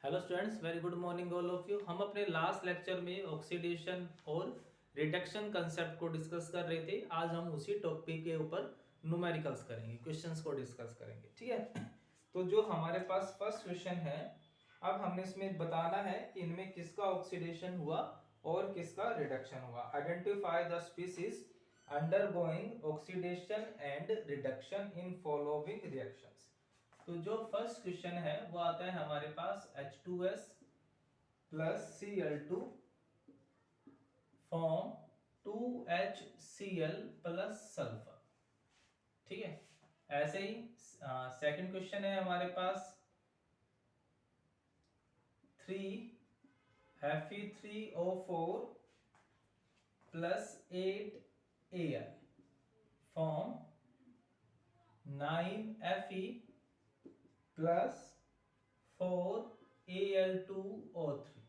Hello students, very good morning all of you. हम अपने last lecture में oxidation और रिडक्शन कंसेप्ट को डिस्कस कर रहे थे। आज हम उसी टॉपिक के ऊपर न्यूमेरिकल्स करेंगे, क्वेश्चंस को डिस्कस करेंगे। ठीक है, तो जो हमारे पास फर्स्ट क्वेश्चन है, अब हमने इसमें बताना है कि इनमें किसका ऑक्सीडेशन हुआ और किसका रिडक्शन हुआ। Identify the species undergoing oxidation and reduction in following reactions. तो जो फर्स्ट क्वेश्चन है वो आता है हमारे पास H2S plus Cl2 form 2HCl plus sulphur. ठीक है, ऐसे ही सेकंड क्वेश्चन है हमारे पास 3Fe3O4 plus 8Al form 9Fe plus 4Al2O3।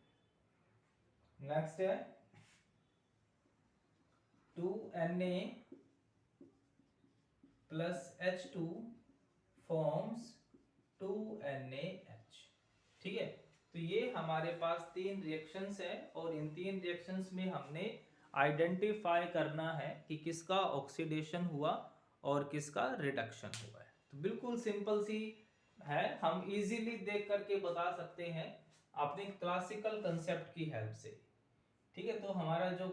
Next है 2Na plus H2 forms 2NaH। ठीक है, तो ये हमारे पास तीन रिएक्शंस है और इन तीन रिएक्शंस में हमने आइडेंटिफाई करना है कि किसका ऑक्सीडेशन हुआ और किसका रिडक्शन हुआ है। तो बिल्कुल सिंपल सी है, हम इजीली देख करके बता सकते हैं अपने क्लासिकल कंसेप्ट की हेल्प से। ठीक है, तो हमारा जो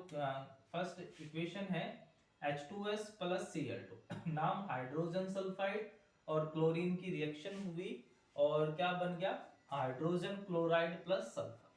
फर्स्ट इक्वेशन है H2S प्लस Cl2 नाम हाइड्रोजन सल्फाइड और क्लोरीन की रिएक्शन हुई और क्या बन गया, हाइड्रोजन क्लोराइड प्लस सल्फर।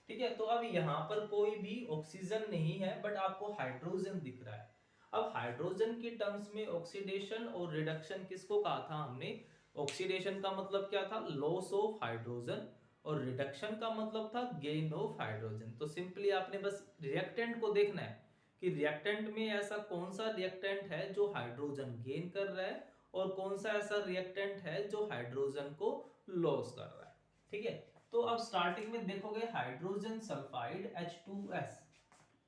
ठीक है, तो अब यहाँ पर कोई भी ऑक्सीजन नहीं है बट आपको हाइड्रोजन दिख रहा है। अब हाइड्रोजन की टर्म्स में ऑक्सीडेशन और रिडक्शन किसको कहा था हमने? ऑक्सीडेशन का मतलब क्या था? लॉस ऑफ हाइड्रोजन, और रिडक्शन का मतलब था गेन ऑफ हाइड्रोजन। तो सिंपली आपने बस रिएक्टेंट को देखना है कि रिएक्टेंट में ऐसा कौन सा रिएक्टेंट है जो हाइड्रोजन गेन कर रहा है और कौन सा ऐसा रिएक्टेंट है जो हाइड्रोजन को लॉस कर रहा है। ठीक है, तो अब स्टार्टिंग में देखोगे हाइड्रोजन सल्फाइड H2S।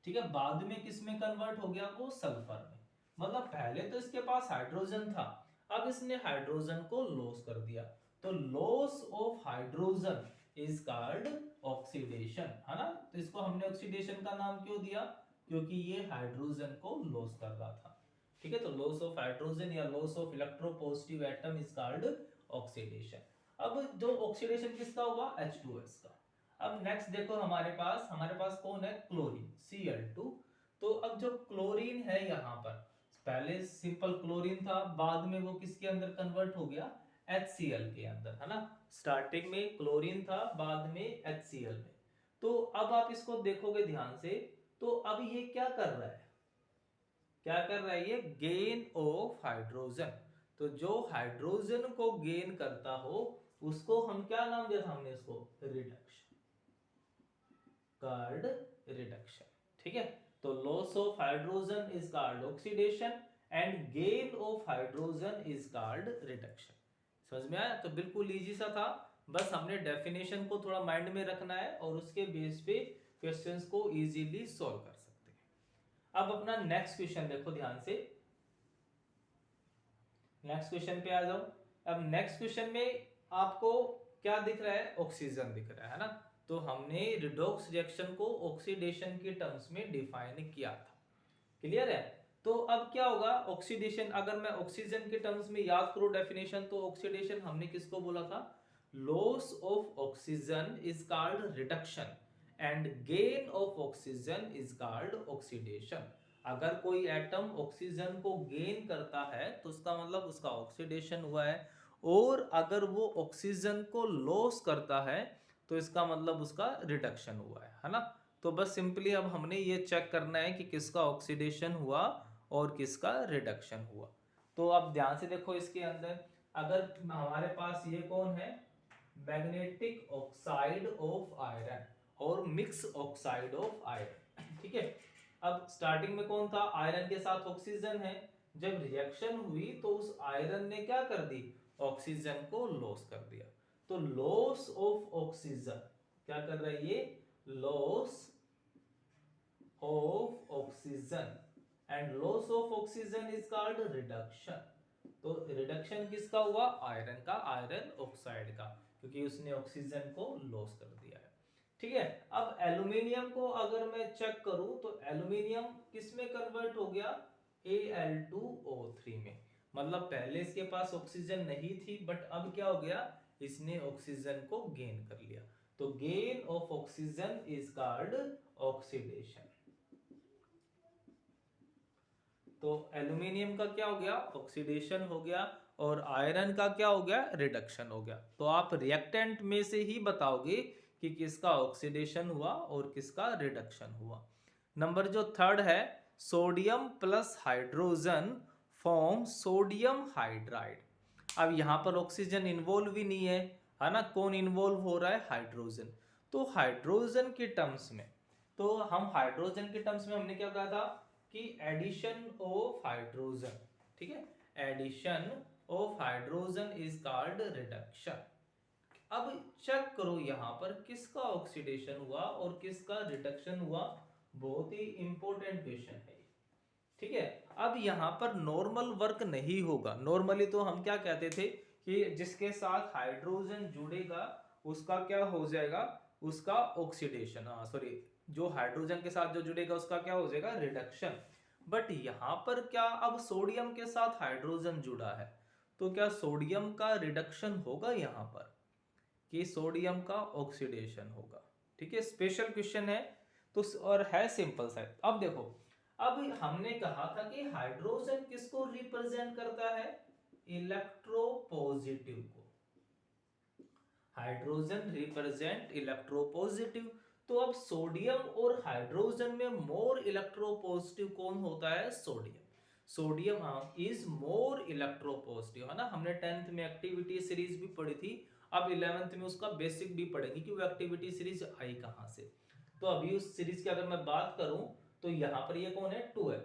ठीक है, बाद में किस में कन्वर्ट हो गया? वो सल्फर में। मतलब पहले तो इसके पास हाइड्रोजन था, अब इसने हाइड्रोजन को लॉस कर दिया। तो loss of hydrogen is called oxidation, है ना। तो इसको हमने ऑक्सीडेशन का नाम क्यों दिया? क्योंकि ये हाइड्रोजन को लॉस कर रहा था। ठीक है, तो लॉस ऑफ हाइड्रोजन या loss of electropositive atom is called oxidation. अब जो ऑक्सीडेशन किसका हुआ? H2S का। अब नेक्स्ट देखो, हमारे पास कौन है? Chlorine Cl2। तो अब जो क्लोरीन है यहाँ पर, पहले सिंपल क्लोरीन था, बाद में वो किसके अंदर कन्वर्ट हो गया? HCl के अंदर, है ना। स्टार्टिंग में क्लोरीन था, बाद में HCl में। तो अब आप इसको देखोगे ध्यान से, तो अब ये क्या कर रहा है? क्या कर रहा है ये? Gain of hydrogen. तो जो हाइड्रोजन को गेन करता हो उसको हम क्या नाम दिया था हमने? इसको रिडक्शन, कॉल्ड रिडक्शन। ठीक है, तो loss of hydrogen is called oxidation and gain of hydrogen is called reduction. समझ में आया? तो बिल्कुल इजी सा था, बस हमने डेफिनेशन को थोड़ा माइंड में रखना है और उसके बेस पे क्वेश्चंस को इजीली सॉल्व कर सकते हैं। अब अपना नेक्स्ट क्वेश्चन देखो ध्यान से, नेक्स्ट क्वेश्चन पे आ जाओ। अब नेक्स्ट क्वेश्चन में आपको क्या दिख रहा है? ऑक्सीजन दिख रहा है ना। तो हमने रिडॉक्स रिएक्शन को ऑक्सीडेशन के टर्म्स में डिफाइन किया था। क्लियर है? तो अब क्या होगा? ऑक्सीडेशन, अगर मैं ऑक्सीजन के टर्म्स में याद करूं डेफिनेशन, तो ऑक्सीडेशन हमने किसको बोला था? Loss of oxygen is called reduction and gain of oxygen is called oxidation. अगर कोई एटम ऑक्सीजन को गेन करता है तो उसका मतलब उसका ऑक्सीडेशन हुआ है, और अगर वो ऑक्सीजन को लॉस करता है तो इसका मतलब उसका रिडक्शन हुआ है ना। तो बस सिंपली अब हमने ये चेक करना है कि किसका ऑक्सीडेशन हुआ और किसका रिडक्शन हुआ। तो अब ध्यान से देखो, इसके अंदर अगर हमारे पास ये कौन है? मैग्नेटिक ऑक्साइड ऑफ आयरन और मिक्स ऑक्साइड ऑफ आयरन। ठीक है, अब स्टार्टिंग में कौन था? आयरन के साथ ऑक्सीजन है। जब रिएक्शन हुई तो उस आयरन ने क्या कर दी? ऑक्सीजन को लॉस कर दिया। तो लॉस ऑफ ऑक्सीजन क्या कर रहा है ये? Loss of oxygen, and loss of oxygen is called reduction. तो रिडक्शन किसका हुआ? आयरन का, आयरन ऑक्साइड का, क्योंकि उसने ऑक्सीजन को लॉस कर दिया है। ठीक है, अब एल्यूमिनियम को अगर मैं चेक करूं तो एल्यूमिनियम किस में कन्वर्ट हो गया, Al2O3 में। मतलब पहले इसके पास ऑक्सीजन नहीं थी, बट अब क्या हो गया, इसने ऑक्सीजन को गेन कर लिया। तो gain of oxygen is called oxidation. तो एल्यूमिनियम का क्या हो गया, ऑक्सीडेशन हो गया, और आयरन का क्या हो गया, रिडक्शन हो गया। तो आप रिएक्टेंट में से ही बताओगे कि किसका ऑक्सीडेशन हुआ और किसका रिडक्शन हुआ। नंबर जो थर्ड है, sodium plus hydrogen form sodium hydride. अब यहाँ पर ऑक्सीजन इन्वॉल्व ही नहीं है ना, कौन इन्वॉल्व हो रहा है, हाइड्रोजन। तो हाइड्रोजन के टर्म्स में, तो हम हाइड्रोजन के टर्म्स में हमने क्या कहा था कि एडिशन ऑफ हाइड्रोजन, ठीक है, addition of hydrogen is called reduction. अब चेक करो यहाँ पर किसका ऑक्सीडेशन हुआ और किसका रिडक्शन हुआ, बहुत ही इंपॉर्टेंट क्वेश्चन है। ठीक है, अब यहाँ पर नॉर्मल वर्क नहीं होगा। नॉर्मली तो हम क्या कहते थे कि जिसके साथ हाइड्रोजन जुड़ेगा उसका क्या हो जाएगा, उसका ऑक्सीडेशन, सॉरी, जो हाइड्रोजन के साथ जो जुड़ेगा उसका क्या हो जाएगा, रिडक्शन। बट यहाँ पर क्या, अब सोडियम के साथ हाइड्रोजन जुड़ा है, तो क्या सोडियम का रिडक्शन होगा यहाँ पर, कि सोडियम का ऑक्सीडेशन होगा। ठीक है, स्पेशल क्वेश्चन है तो, और है सिंपल सा। अब देखो, अब हमने कहा था कि हाइड्रोजन किसको रिप्रेजेंट करता है, इलेक्ट्रोपॉजिटिव को। Hydrogen represent electropositive. तो अब सोडियम और हाइड्रोजन में मोर इलेक्ट्रोपॉजिटिव कौन होता है, sodium. Sodium is more electropositive, है ना। हमने 10th में एक्टिविटी सीरीज भी पढ़ी थी, अब 11th में उसका बेसिक भी पढ़ेंगे कि वो एक्टिविटी सीरीज आई कहां से। तो अभी उस सीरीज की अगर मैं बात करूं तो यहां पर ये कौन है, 12।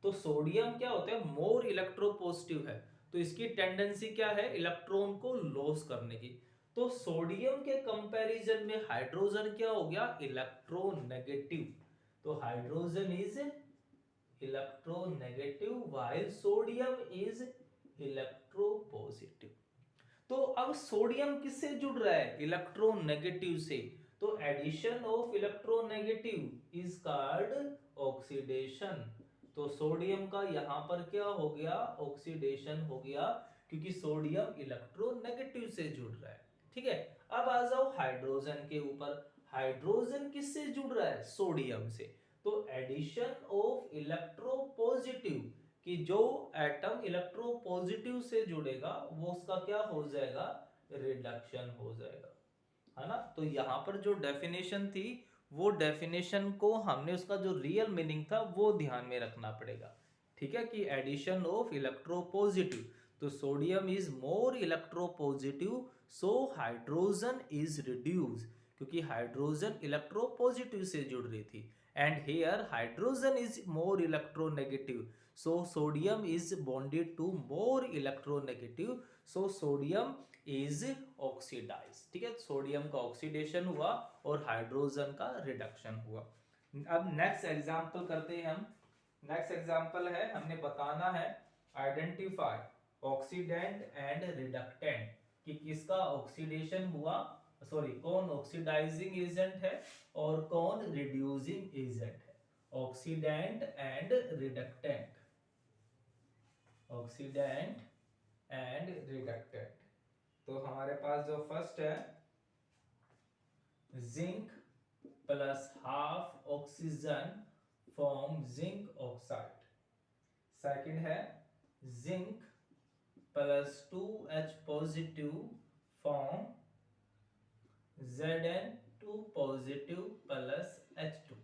तो सोडियम क्या होता है, मोर इलेक्ट्रोपॉजिटिव है, तो इसकी टेंडेंसी क्या है, इलेक्ट्रॉन को लॉस करने की। तो सोडियम के कंपैरिजन में हाइड्रोजन क्या हो गया, इलेक्ट्रोनेगेटिव। तो hydrogen is electronegative while sodium is electropositive. तो अब सोडियम किससे जुड़ रहा है, इलेक्ट्रोनेगेटिव से। तो addition of electronegative is called oxidation. तो सोडियम का यहां पर क्या हो गया, ऑक्सीडेशन हो गया, क्योंकि सोडियम इलेक्ट्रोनेगेटिव से जुड़ रहा है। ठीक है, अब आ जाओ हाइड्रोजन के ऊपर। हाइड्रोजन किससे जुड़ रहा है, सोडियम से। तो एडिशन ऑफ इलेक्ट्रोपॉजिटिव, कि जो एटम इलेक्ट्रोपॉजिटिव से जुड़ेगा वो उसका क्या हो जाएगा, रिडक्शन हो जाएगा, है ना। तो यहाँ पर जो डेफिनेशन थी वो डेफिनेशन को हमने उसका जो रियल मीनिंग था वो ध्यान में रखना पड़ेगा। ठीक है, कि एडिशन ऑफ इलेक्ट्रोपॉजिटिव, तो sodium is more electropositive, so hydrogen is reduce, क्योंकि हाइड्रोजन इलेक्ट्रोपॉजिटिव से जुड़ रही थी। And here hydrogen is more electronegative, so sodium is bonded to more electronegative, so sodium is oxidized। ठीक है, सोडियम का oxidation हुआ और हाइड्रोजन का रिडक्शन हुआ। अब नेक्स्ट एग्जांपल करते हैं हम। नेक्स्ट एग्जांपल है, हमने बताना है आइडेंटिफाई ऑक्सीडेंट एंड रिडक्टेंट, कि किसका ऑक्सीडेशन हुआ, सॉरी, कौन ऑक्सीडाइजिंग एजेंट है और कौन रिड्यूसिंग एजेंट है। Oxidant and reductant, oxidant and reductant. तो हमारे पास जो फर्स्ट है, zinc plus half oxygen form zinc oxide. Second है zinc plus 2H positive form Zn2 positive plus H2।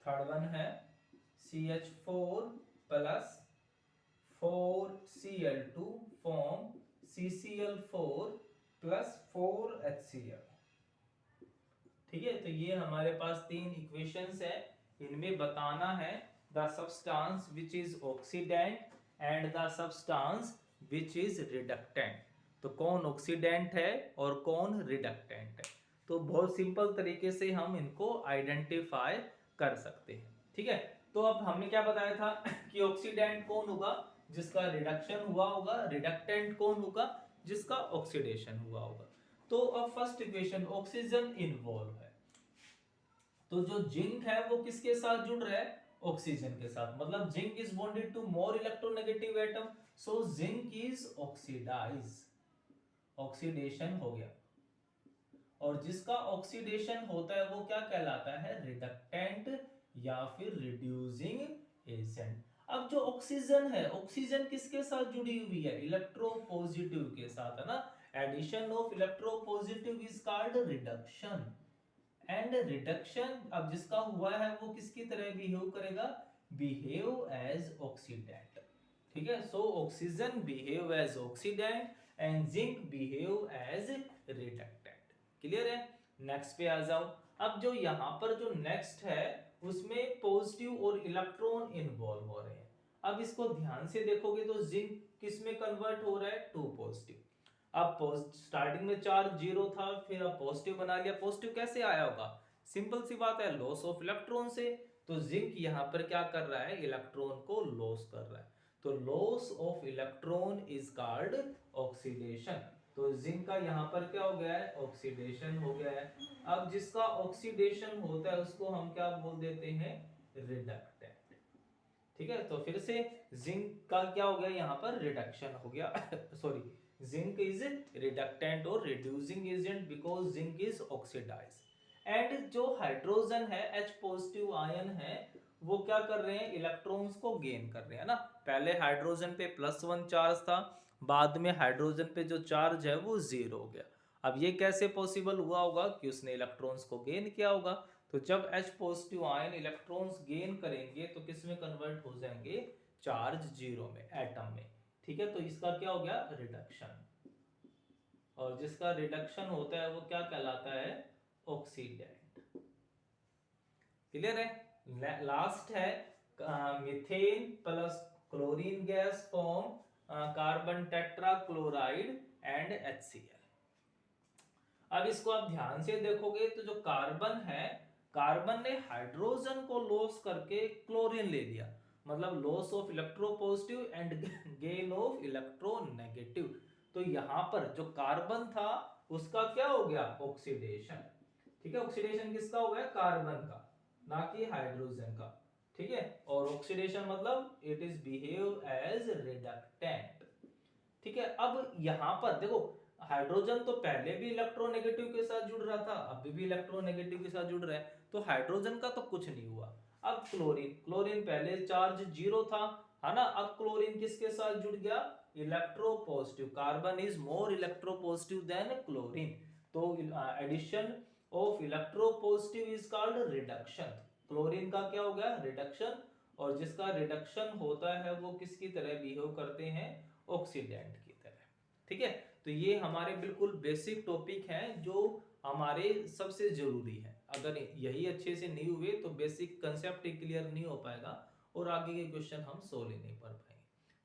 Third one है CH4 plus 4Cl2 form CCl4 plus 4HCl। ठीक है, तो ये हमारे पास तीन इक्वेशंस है, इनमें बताना है the substance which is oxidant and the substance which is reductant. तो कौन ऑक्सीडेंट है और कौन रिडक्टेंट है। तो बहुत सिंपल तरीके से हम इनको आइडेंटिफाई कर सकते हैं। ठीक है, तो अब हमने क्या बताया था कि ऑक्सीडेंट कौन होगा, जिसका रिडक्शन हुआ होगा। रिडक्टेंट कौन होगा, जिसका ऑक्सीडेशन हुआ होगा। तो अब फर्स्ट इक्वेशन, ऑक्सीजन इन्वॉल्व है, तो जो जिंक है वो किसके साथ जुड़ रहा है, ऑक्सीजन के साथ, मतलब zinc is bonded to more electronegative atom, so zinc is oxidise, oxidation हो गया। और जिसका ऑक्सीडेशन होता है वो क्या कहलाता है, रिडक्टेंट या फिर रिड्यूसिंग एजेंट। अब जो ऑक्सीजन है, ऑक्सीजन किसके साथ जुड़ी हुई है, इलेक्ट्रोपॉजिटिव के साथ, है ना। Addition of electropositive is called reduction, and reduction अब जिसका हुआ है वो किसकी तरह बिहेव करेगा, बिहेव एज ऑक्सीडेंट, ठीक है। So oxygen behave as oxidant and zinc behave as reductant, clear है। नेक्स्ट पे आ जाओ। अब जो यहाँ पर जो नेक्स्ट है उसमें पॉजिटिव और इलेक्ट्रॉन इन्वॉल्व हो रहे हैं। अब इसको ध्यान से देखोगे तो जिंक किस में कन्वर्ट हो रहा है, टू पॉजिटिव। अब स्टार्टिंग में चार्ज जीरो था, फिर अब पॉजिटिव बना लिया। पॉजिटिव कैसे आया होगा, सिंपल सी बात है, लॉस ऑफ इलेक्ट्रॉन से। तो जिंक यहाँ पर क्या कर रहा है, इलेक्ट्रॉन को लॉस कर रहा है, तो loss of electron is called oxidation. तो जिंक का यहाँ पर क्या हो गया है, ऑक्सीडेशन हो गया है। अब जिसका ऑक्सीडेशन होता है उसको हम क्या बोल देते हैं, रिडक्टेंट, ठीक है। तो फिर से जिंक का क्या हो गया, यहाँ पर रिडक्शन हो गया सॉरी, जिंक इज रिडक्टेंट और reducing agent because zinc is oxidise. And जो हाइड्रोजन है, H पॉजिटिव आयन है, वो क्या कर रहे हैं, इलेक्ट्रॉन्स को गेन कर रहे हैं ना। पहले हाइड्रोजन पे +1 चार्ज था, बाद में हाइड्रोजन पे जो चार्ज है वो 0 हो गया। अब ये कैसे पॉसिबल हुआ होगा कि उसने इलेक्ट्रॉन्स को गेन किया होगा। तो जब H positive ion electrons gain करेंगे तो किस में कन्वर्ट हो जाएंगे, चार्ज 0 में, एटम में, ठीक है। तो इसका क्या हो गया, रिडक्शन। और जिसका रिडक्शन होता है वो क्या कहलाता है, ऑक्सीडेंट, क्लियर है। लास्ट है methane plus chlorine gas form carbon tetra chloride and HCl। अब इसको आप ध्यान से देखोगे तो जो कार्बन है, कार्बन ने हाइड्रोजन को लॉस करके क्लोरीन ले लिया, मतलब loss of electropositive and gain of electronegative. तो यहां पर जो कार्बन था उसका क्या हो गया, ऑक्सीडेशन, ठीक है। ऑक्सीडेशन किसका हो गया, कार्बन का, ना कि हाइड्रोजन का, ठीक है। और ऑक्सीडेशन मतलब it is behave as reductant, ठीक है। अब यहां पर देखो, हाइड्रोजन तो पहले भी इलेक्ट्रोनेगेटिव के साथ जुड़ रहा था, अभी भी इलेक्ट्रोनेगेटिव के साथ जुड़ रहा है, तो हाइड्रोजन का तो कुछ नहीं हुआ। अब क्लोरीन, क्लोरीन पहले चार्ज 0 था, है ना। अब क्लोरीन किसके साथ जुड़ गया, electropositive, carbon is more electropositive than chlorine, तो addition of electropositive is called reduction. Chlorine का क्या हो गया, रिडक्शन, और जिसका रिडक्शन होता है वो किसकी तरह बिहेव करते हैं, ऑक्सीडेंट की तरह, ठीक है। तो ये हमारे बिल्कुल बेसिक टॉपिक हैं जो हमारे सबसे जरूरी है। अगर यही अच्छे से नहीं हुए तो बेसिक कंसेप्ट क्लियर नहीं हो पाएगा और आगे के क्वेश्चन हम सोल्व नहीं कर पाएंगे।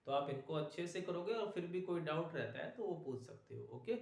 तो आप इनको अच्छे से करोगे और फिर भी कोई डाउट रहता है तो वो पूछ सकते हो। ओके।